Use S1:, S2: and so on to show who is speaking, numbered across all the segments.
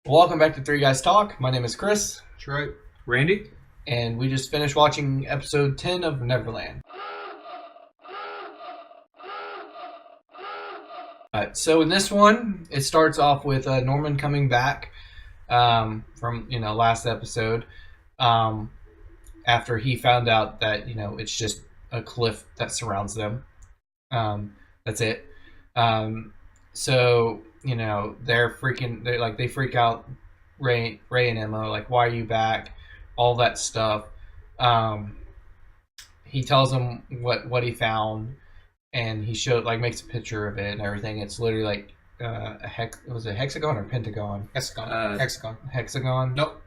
S1: Welcome back to Three Guys Talk. My name is Chris,
S2: That's right.
S3: Randy?
S1: and we just finished watching episode 10 of Neverland. So in this one, it starts off with Norman coming back from last episode after he found out that it's just a cliff that surrounds them. That's it. So they freak out. Ray and Emma, like, why are you back? All that stuff. He tells them what he found, and he makes a picture of it and everything. It's literally like was it hexagon or pentagon?
S2: Hexagon. Hexagon.
S1: Hexagon.
S2: Nope.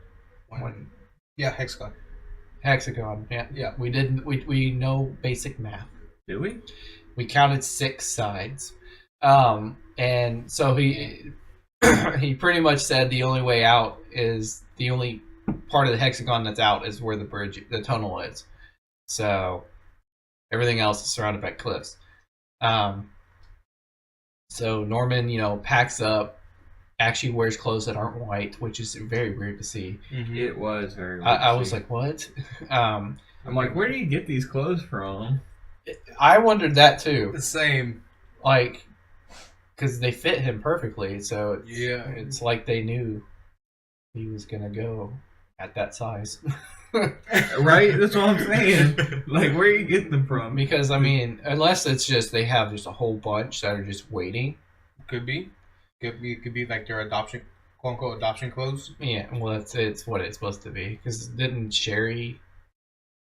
S1: One.
S2: Yeah, hexagon.
S1: Hexagon. Yeah. We know basic math.
S3: Do we?
S1: We counted 6 sides. And so he he pretty much said the only way out is the only part of the hexagon that's out is where the tunnel is. So everything else is surrounded by cliffs. So Norman, packs up, actually wears clothes that aren't white, which is very weird to see.
S3: Mm-hmm. It was very weird.
S1: I was like, what?
S3: I'm like, where do you get these clothes from?
S1: I wondered that too.
S2: The same.
S1: Like, because they fit him perfectly, so it's like they knew he was gonna go at that size.
S3: Right? That's what I'm saying. Like, where are you getting them from?
S1: Because, unless it's just they have just a whole bunch that are just waiting.
S2: Could be like their adoption, quote unquote, adoption clothes.
S1: Yeah, well, it's what it's supposed to be. Because didn't Sherry...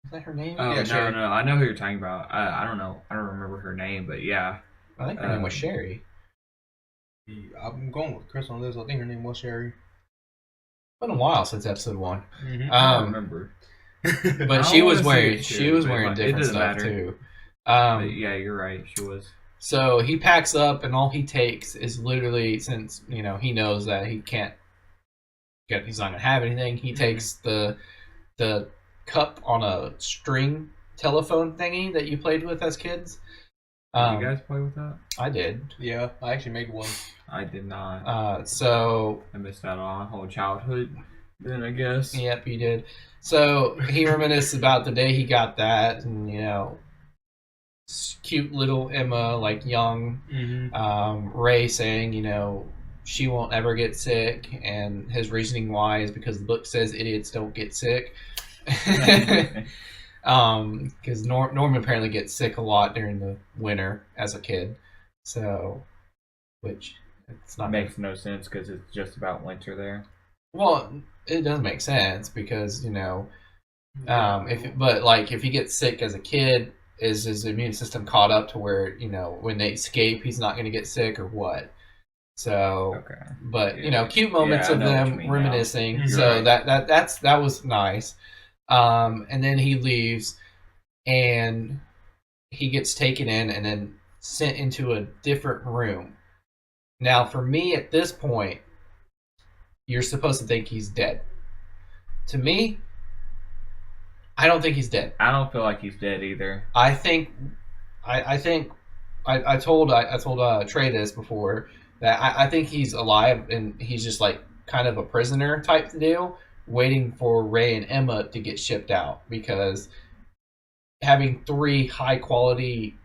S1: Is that her name?
S3: Oh,
S1: yeah,
S3: no,
S1: Sherry.
S3: no. I know who you're talking about. I don't know. I don't remember her name, but yeah.
S1: I think her name was Sherry.
S2: I'm going with Chris on this. I think her name was Sherry.
S1: It's been a while since episode 1.
S3: Mm-hmm. I don't remember.
S1: But she was wearing different stuff too.
S3: But yeah, you're right. She was.
S1: So he packs up, and all he takes is literally, since he knows that he's not gonna have anything. He takes the cup on a string telephone thingy that you played with as kids.
S3: Did you guys play with that?
S1: I did.
S2: Yeah, I actually made one.
S3: I did not.
S1: So
S3: I missed out on whole childhood then, I guess.
S1: Yep, you did. So he reminisces about the day he got that, and cute little Emma, like young, Ray saying, she won't ever get sick, and his reasoning why is because the book says idiots don't get sick. Because Norman apparently gets sick a lot during the winter as a kid, so which it's not
S3: makes no sense because it's just about winter there.
S1: Well, it does make sense because if he gets sick as a kid, is his immune system caught up to where when they escape, he's not going to get sick or what? So,
S3: okay.
S1: But cute moments of them reminiscing. So
S3: right.
S1: that was nice. And then he leaves, and he gets taken in and then sent into a different room. Now, for me, at this point, you're supposed to think he's dead. To me, I don't think he's dead.
S3: I don't feel like he's dead either.
S1: I told Trey this before, that I think he's alive, and he's just like kind of a prisoner type deal, waiting for Ray and Emma to get shipped out, because having 3 high quality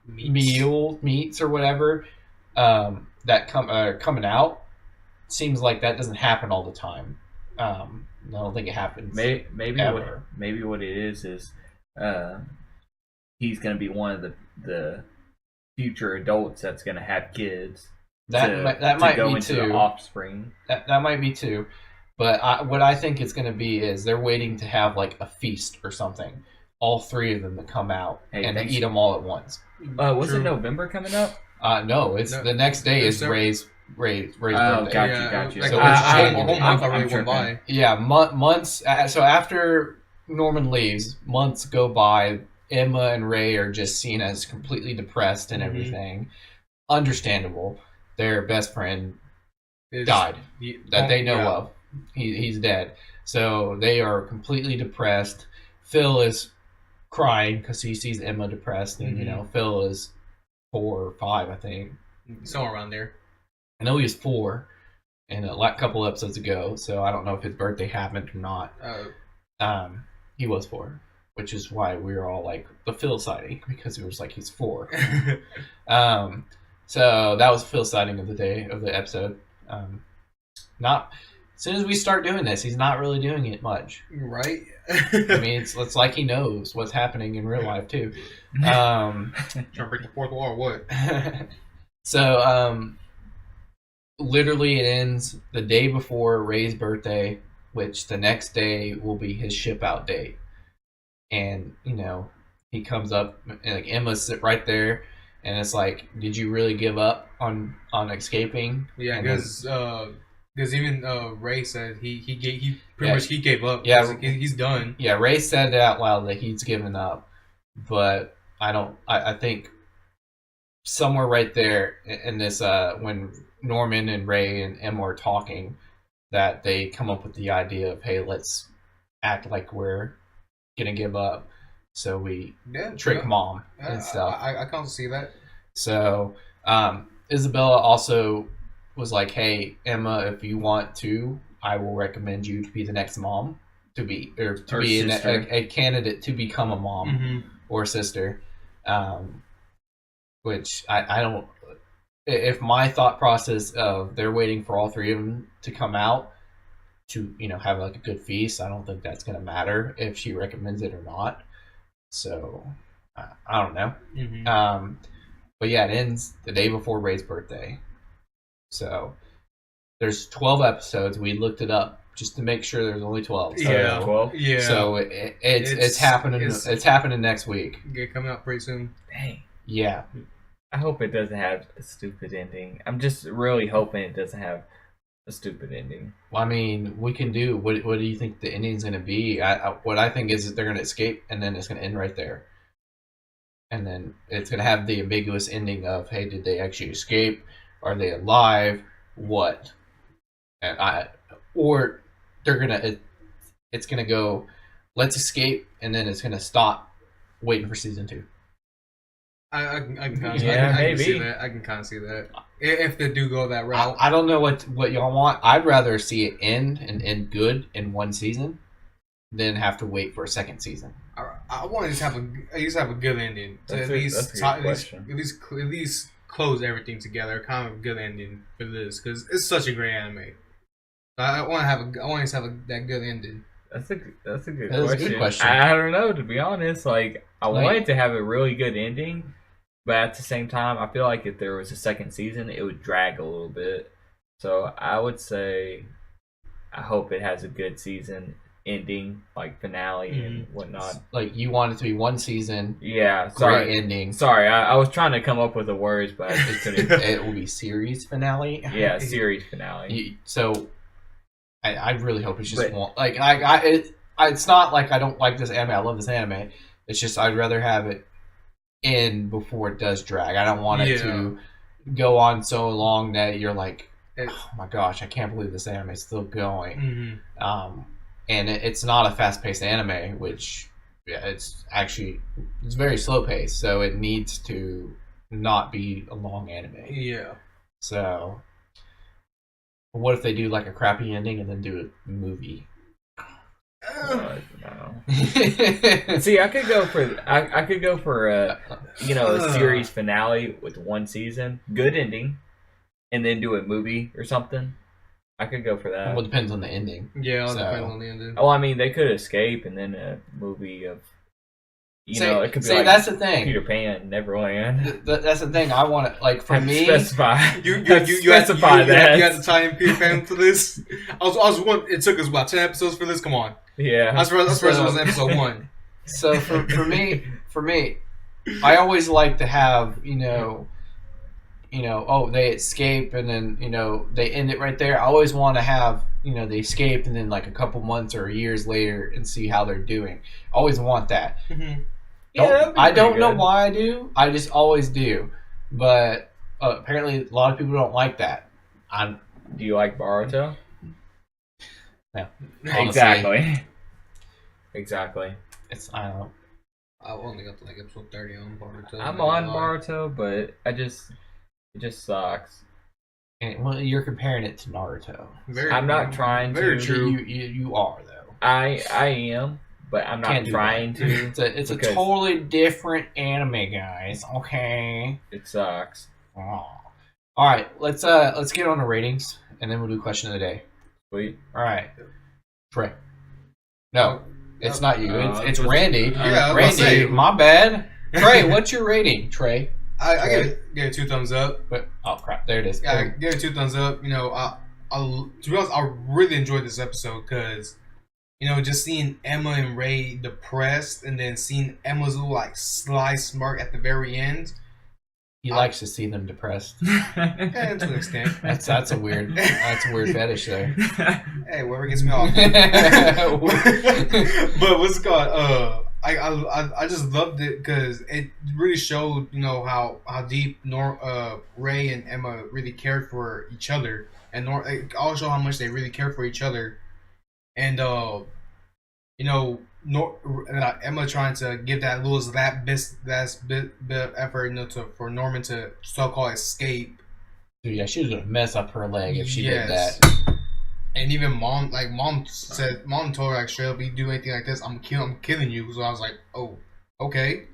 S1: meats or whatever that are coming out seems like that doesn't happen all the time. I don't think it happens.
S3: Maybe
S1: ever.
S3: what it is he's going to be one of the future adults that's going to have kids.
S1: That might
S3: go
S1: be
S3: into
S1: too.
S3: The offspring.
S1: That might be too. But what I think it's going to be is they're waiting to have like a feast or something. All 3 of them to come out and eat them all at once.
S3: Was it November coming up?
S1: No, it's the next day is Ray's birthday.
S3: Got you.
S2: Like
S1: So
S2: a whole month already went
S3: tripping.
S2: by.
S1: Yeah, months. So after Norman leaves, months go by. Emma and Ray are just seen as completely depressed and everything. Understandable. Their best friend died that they know of. He's dead. So they are completely depressed. Phil is crying because he sees Emma depressed, and Phil is 4 or 5, I think.
S2: Somewhere around there.
S1: I know he was 4. in a couple episodes ago. So I don't know if his birthday happened or not. He was 4, which is why we were all like the Phil sighting, because it was like he's 4. So that was Phil's sighting of the day of the episode. Not as soon as we start doing this, he's not really doing it much.
S2: Right.
S1: I mean, it's like he knows what's happening in real life too.
S2: Trying to break the fourth wall or what?
S1: So literally, it ends the day before Ray's birthday, which the next day will be his ship out day. And he comes up and like Emma's sit right there, and it's like, did you really give up on escaping?
S2: Yeah, because even Ray said he pretty much gave up.
S1: Yeah,
S2: he's done.
S1: Yeah, Ray said it out loud that he's given up, but I think somewhere right there in this when Norman and Ray and Emma are talking, that they come up with the idea of, hey, let's act like we're gonna give up, so we trick Mom and stuff.
S2: I can't see that.
S1: So Isabella also was like, hey, Emma, if you want to, I will recommend you to be the next mom, to be a candidate to become a mom or sister. Which I don't. If my thought process of they're waiting for all 3 of them to come out to have like a good feast, I don't think that's going to matter if she recommends it or not. So I don't know. But yeah, it ends the day before Ray's birthday. So there's 12 episodes. We looked it up just to make sure there's only 12. So,
S2: yeah,
S3: 12.
S2: Yeah.
S1: So it's happening. It's happening next week.
S2: It's coming out pretty soon.
S3: Dang.
S1: Yeah.
S3: I hope it doesn't have a stupid ending. I'm just really hoping it doesn't have a stupid ending.
S1: Well, I mean, we can do. What do you think the ending's going to be? What I think is that they're going to escape, and then it's going to end right there. And then it's going to have the ambiguous ending of, hey, did they actually escape? Are they alive? What? Or they're going to. It's going to go, let's escape, and then it's going to stop waiting for season 2.
S2: I can kind of
S3: see
S2: that. I can kind of see that if they do go that route.
S1: I don't know what y'all want. I'd rather see it end good in one season than have to wait for a second season.
S2: I want to just have a good ending to at least close everything together. Kind of a good ending for this, because it's such a great anime. I want to have that good ending.
S3: That's a good
S1: question.
S3: A good question. I don't know, to be honest. Like, I wanted to have a really good ending, but at the same time, I feel like if there was a second season, it would drag a little bit. So I would say, I hope it has a good season ending, like finale and whatnot.
S1: Like, you want it to be one season.
S3: Yeah,
S1: great ending.
S3: Sorry, I was trying to come up with the words, but I just couldn't.
S1: It will be series finale.
S3: Yeah, series finale.
S1: So I really hope it's just it's not like I don't like this anime. I love this anime. It's just I'd rather have it end before it does drag. I don't want it to go on so long that you're like, oh my gosh, I can't believe this anime is still going. And it's not a fast-paced anime, which it's very slow-paced, so it needs to not be a long anime.
S2: Yeah.
S1: So what if they do like a crappy ending and then do a movie?
S3: No. See, I could go for a series finale with one season, good ending, and then do a movie or something. I could go for that.
S1: Well, it depends on the ending.
S2: Yeah, it depends on the ending.
S3: Oh, I mean, they could escape and then a movie of, it could be like
S1: that's the thing.
S3: Peter Pan, Neverland.
S1: That's the thing. I want to, like, for me.
S3: Specify.
S2: You specify that. You had to tie in Peter Pan for this. I was wondering, it took us about 10 episodes for this. Come on.
S3: Yeah.
S2: That's first it was episode 1.
S1: So for me, I always like to have they escape and then they end it right there. I always want to have they escape and then like a couple months or years later and see how they're doing. I always want that. I don't know why I do. I just always do. But apparently a lot of people don't like that.
S3: Do you like Boruto?
S1: No.
S3: Exactly.
S1: I don't know.
S2: I only got to like episode 30 on Boruto.
S3: I'm on Boruto, but it just sucks.
S1: And, well, you're comparing it to Naruto.
S3: I'm not trying
S2: very
S3: to.
S2: true.
S1: You are though.
S3: I am, but I'm not
S1: Can't do
S3: trying
S1: that.
S3: to.
S1: It's a
S3: because
S1: totally different anime, guys. Okay.
S3: It sucks.
S1: Oh. All right, let's get on the ratings, and then we'll do question of the day.
S3: Sweet.
S1: All right, Trey. No, it's not you. It's
S3: was-
S1: Randy.
S2: Yeah, I was gonna
S1: Randy.
S2: say.
S1: My bad. Trey, what's your rating, Trey?
S2: I give it 2 thumbs up.
S1: But, oh crap! There it is.
S2: Yeah, I give it 2 thumbs up. You know, to be honest, I really enjoyed this episode because, you know, just seeing Emma and Ray depressed, and then seeing Emma's little like sly smirk at the very end.
S1: He likes to see them depressed.
S2: Yeah, to an extent.
S1: That's a weird fetish there.
S2: Hey, whoever gets me off. But what's it called? I just loved it because it really showed, you know, how deep Ray and Emma really cared for each other, and it also how much they really cared for each other, and you know, Emma trying to give that last bit of effort, you know, for Norman to so-called escape.
S1: Dude, yeah, she was gonna mess up her leg if she did
S2: Yes.
S1: that.
S2: And even mom told her like, straight up, if you do anything like this, I'm killing you. So I was like, oh, okay,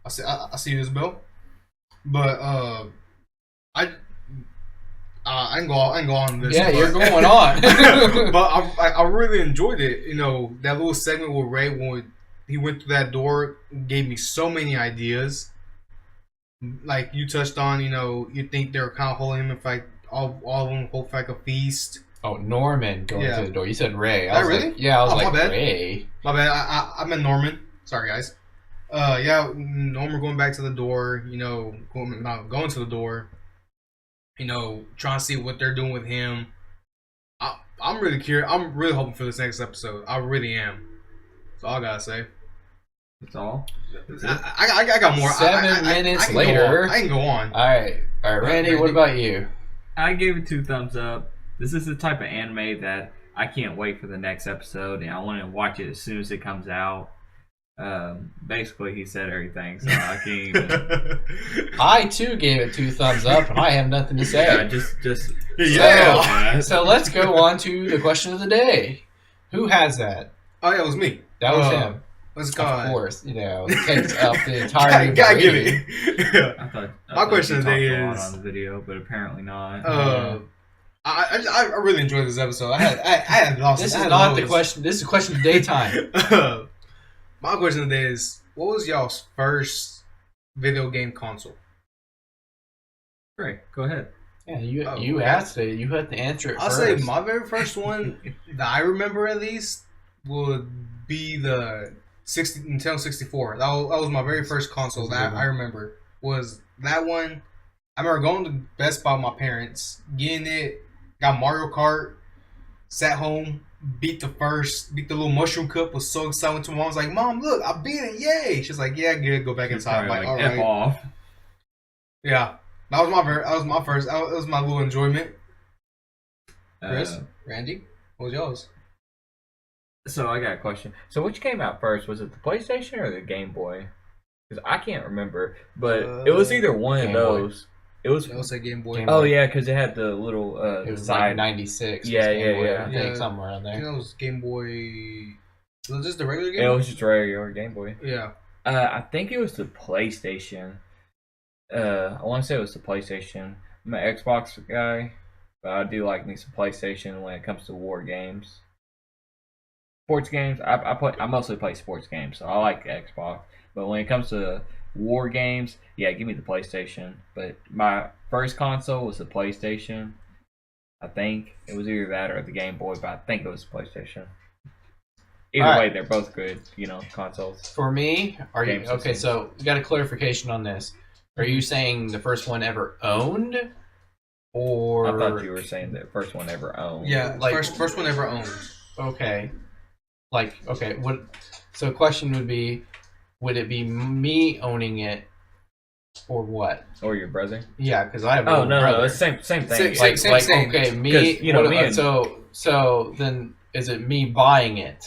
S2: I see you, Isabel. But I ain't go on this.
S1: Yeah,
S2: but,
S1: you're going on.
S2: But I really enjoyed it. You know, that little segment with Ray when he went through that door gave me so many ideas. Like you touched on, you know, you think they're kind of holding him in fact all of them hold like a feast.
S1: Oh, Norman going
S2: Yeah.
S1: to the door. You said Ray.
S2: That really?
S1: Yeah, I was
S2: Oh, my
S1: like,
S2: bad.
S1: Ray.
S2: My bad. I meant Norman. Sorry, guys. Yeah, Norman going back to the door. You know, going to the door. You know, trying to see what they're doing with him. I'm really curious. I'm really hoping for this next episode. I really am. That's all I gotta say.
S3: That's all.
S2: I got more.
S1: 7 minutes
S2: I can
S1: later.
S2: I can go on.
S1: All right, Randy. What about you?
S3: I gave it 2 thumbs up. This is the type of anime that I can't wait for the next episode, and I want to watch it as soon as it comes out. Basically, he said everything, so I can't even.
S1: I too gave it 2 thumbs up, and I have nothing to say.
S3: Yeah, just
S2: Yeah.
S1: So let's go on to the question of the day. Who has that?
S2: Oh yeah, it was me.
S1: That was him.
S2: Let's go.
S1: Of course, you know, it takes up the entire.
S2: Gotta give
S1: rating.
S2: it.
S3: I thought
S2: My question
S3: you
S2: today
S3: talked a lot
S2: is-
S3: on the video, but apparently not.
S2: I really enjoyed this episode. I had lost.
S1: This
S2: I
S1: is
S2: had
S1: not the
S2: lows.
S1: question. This is a question of daytime.
S2: My question today is: what was y'all's first video game console?
S3: Great, go ahead.
S1: Yeah, you
S2: okay.
S1: asked it. You had to answer it
S2: I'll
S1: first.
S2: say my very first one that I remember at least would be the Nintendo 64. That was my very first console that I remember. Was that one? I remember going to Best Buy with my parents, getting it, got Mario Kart, sat home, beat the little mushroom cup, was so excited. Went to my mom, was like, "Mom, look, I beat it, yay!" She's like, "Yeah, good, go back inside." I'm like, all
S3: F
S2: right.
S3: off.
S2: Yeah. That was my first. That was my little enjoyment. Chris, Randy, what was yours?
S3: So I got a question. So which came out first? Was it the PlayStation or the Game Boy? Because I can't remember, but it was either one of
S1: Game Boy.
S3: those. It was.
S2: I would say Game Boy.
S1: Game
S3: Oh
S1: Boy.
S3: yeah, because it had the little
S1: It was
S3: side.
S1: like 96.
S3: Yeah,
S1: was Game Boy,
S3: yeah.
S1: I think
S2: Yeah.
S1: somewhere around
S2: I think
S1: there.
S2: that was Game Boy. Was this the regular Game
S3: It
S2: Boy?
S3: was just regular Game Boy.
S2: Yeah.
S3: I think it was the PlayStation. I want to say it was the PlayStation. I'm an Xbox guy, but I do like me some PlayStation when it comes to war games. Sports games, I mostly play sports games, so I like Xbox. But when it comes to war games, yeah, give me the PlayStation. But my first console was the PlayStation. I think it was either that or the Game Boy, but I think it was the PlayStation. Either
S1: All right.
S3: way, they're both good, consoles.
S1: For me, are you
S3: Game
S1: okay?
S3: systems.
S1: So we got a clarification on this. Are you saying the first one ever owned, or
S3: I thought you were saying the first one ever owned.
S2: Yeah.
S1: Like-
S2: first one ever owned.
S1: okay? Like okay, what? So, question would be, would it be me owning it, or what?
S3: Or your brother?
S1: Yeah, because I have. a
S3: Oh
S1: little
S3: no,
S1: brother.
S3: it's same thing.
S2: Same-
S1: Like
S2: same.
S1: okay, me.
S3: 'Cause, you know,
S1: what-
S3: me and-
S1: so then is it me buying it?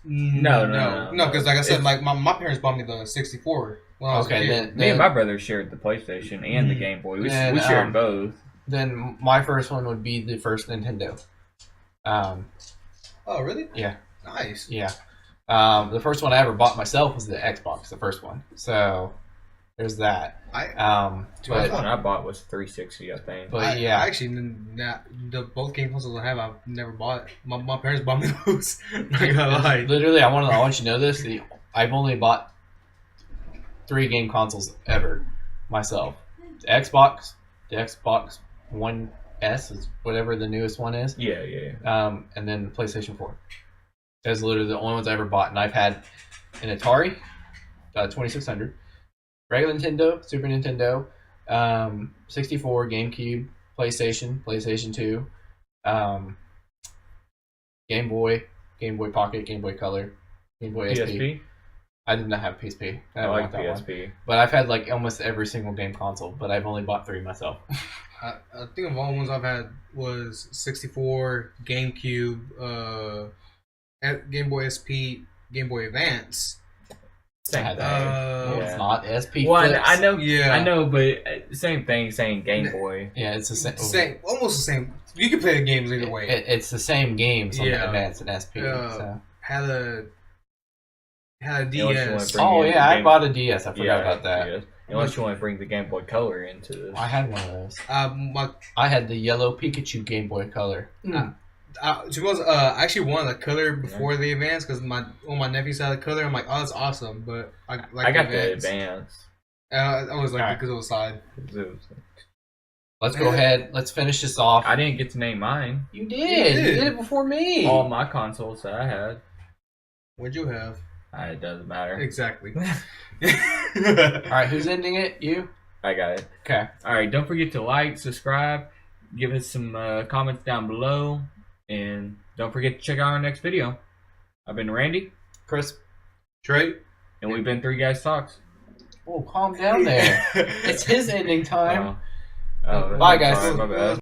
S3: No,
S2: Because like I said,
S3: It's-
S2: like my parents bought me the 64 when I was a
S1: Okay,
S2: kid.
S1: then
S3: Me and my brother shared the PlayStation and the Game Boy. We
S1: Then,
S3: shared both.
S1: then my first one would be the first Nintendo.
S2: Oh, really?
S1: Yeah.
S2: Nice.
S1: Yeah. The first one I ever bought myself was the Xbox, the first one. So there's that.
S3: The
S1: But,
S3: first one I bought was 360, I think.
S1: but yeah,
S2: I actually, the both game consoles I have, I've never bought. My parents bought me those. Not gonna lie.
S1: literally, I want you to know this. I've only bought 3 game consoles ever myself. The Xbox One S is whatever the newest one is.
S3: Yeah.
S1: And then the PlayStation 4. Those are literally the only ones I ever bought. And I've had an Atari, 2600, regular Nintendo, Super Nintendo, 64, GameCube, PlayStation 2, Game Boy Pocket, Game Boy Color, Game Boy SP.
S3: PSP?
S1: I did not have PSP.
S3: I like
S1: that one.
S3: PSP.
S1: But I've had like almost every single game console, but I've only bought 3 myself.
S2: I think of all the ones I've had was 64, GameCube, Game Boy SP, Game Boy Advance.
S3: Same thing.
S1: No, it's
S3: Yeah.
S1: not SP.
S3: Well,
S1: Flips.
S3: I know,
S2: Yeah.
S3: I know, but same thing saying Game Boy.
S1: Yeah, it's the same.
S2: Almost the same. You can play the games either way.
S1: It's the same games on the
S2: Yeah.
S1: Advance and SP. So.
S2: Had a
S3: Unless you wanna
S2: DS.
S3: bring
S1: Oh
S3: in
S1: yeah,
S3: the
S1: I
S3: Game-
S1: bought a DS. I forgot about that.
S3: yes. Unless you want to bring the Game Boy Color into this.
S1: I had one of those.
S2: My
S1: I had the yellow Pikachu Game Boy Color.
S2: to be honest, I actually wanted the color before the Advance because my nephews had the color. I'm like, oh, that's awesome, but I
S3: got the
S2: Advance.
S3: Advance.
S2: I was like,
S1: Alright.
S2: because it was side.
S1: Let's go ahead. Let's finish this off.
S3: I didn't get to name mine.
S1: You did. You
S2: did.
S1: did it before me.
S3: All my consoles that I had.
S2: What'd you have?
S3: It doesn't matter.
S2: Exactly.
S1: All right, who's ending it? You?
S3: I got it.
S1: Okay.
S3: All right, don't forget to like, subscribe, give us some comments down below, and don't forget to check out our next video. I've been Randy,
S1: Chris?
S2: Trey?
S3: and we've been 3 Guys Talks.
S1: Oh, calm down there. It's his ending time.
S3: Oh,
S1: Bye, guys.
S3: sorry, my bad.